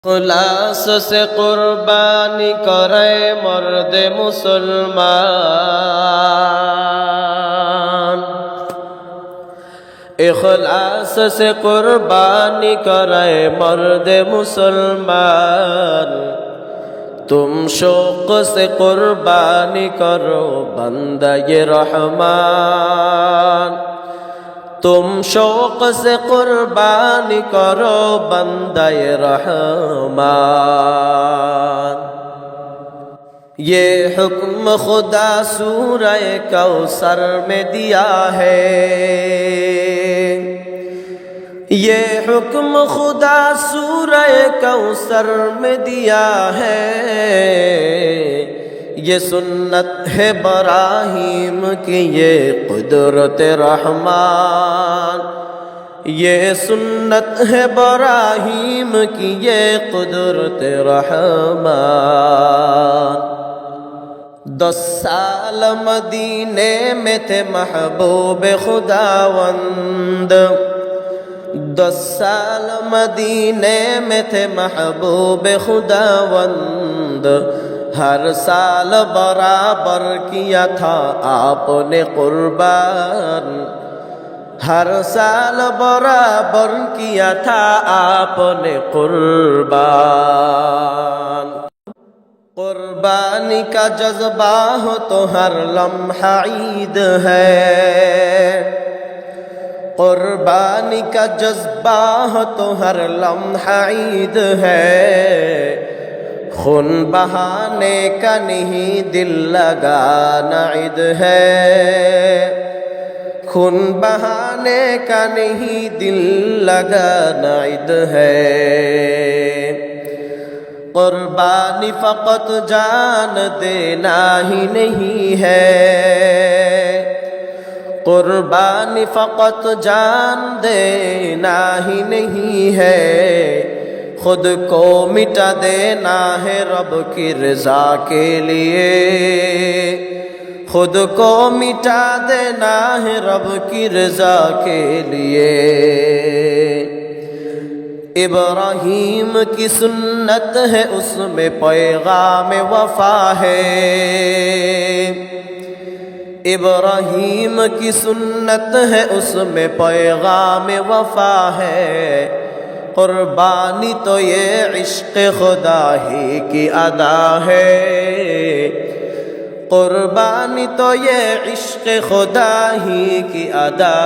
इखलास से कुर्बानी करे मर्द मुसलमान। इखलास से कुर्बानी करे मर्द मुसलमान। तुम शौक से कुर्बानी करो बंदे रहमान। तुम शौक से कुर्बानी करो बंदे रहमान। ये हुक्म खुदा सूरह कौसर में दिया है। ये हुक्म खुदा सूरह कौसर में दिया है। ये सुन्नत है इब्राहीम की ये कुदरत रहमान। ये सुन्नत है इब्राहीम की ये कुदरत रहमान। 10 साल मदीने में थे महबूब खुदावंद। 10 साल मदीने में थे महबूब खुदावंद। हर साल बराबर किया था आपने कुर्बान। हर साल बराबर किया था आपने कुर्बान। कुर्बानी का जज्बा हो तो हर लम्हा ईद है। कुर्बानी का जज्बा हो तो हर लम्हा ईद है। खून बहाने का नहीं दिल लगाना ईद है। खून बहाने का नहीं दिल लगाना ईद है। कुर्बानी फ़क़त जान देना ही नहीं है। कुर्बानी फ़क़त जान देना ही नहीं है। खुद को मिटा देना है रब की रज़ा के लिए। खुद को मिटा देना है रब की रज़ा के लिए। इब्राहीम की सुन्नत है उसमें पैगाम वफ़ा है। इब्राहीम की सुन्नत है उसमें पैगाम वफ़ा है। कुर्बानी तो ये इश्क़ खुदा ही की अदा है। कुर्बानी तो ये इश्क़ खुदा ही की अदा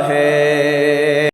है।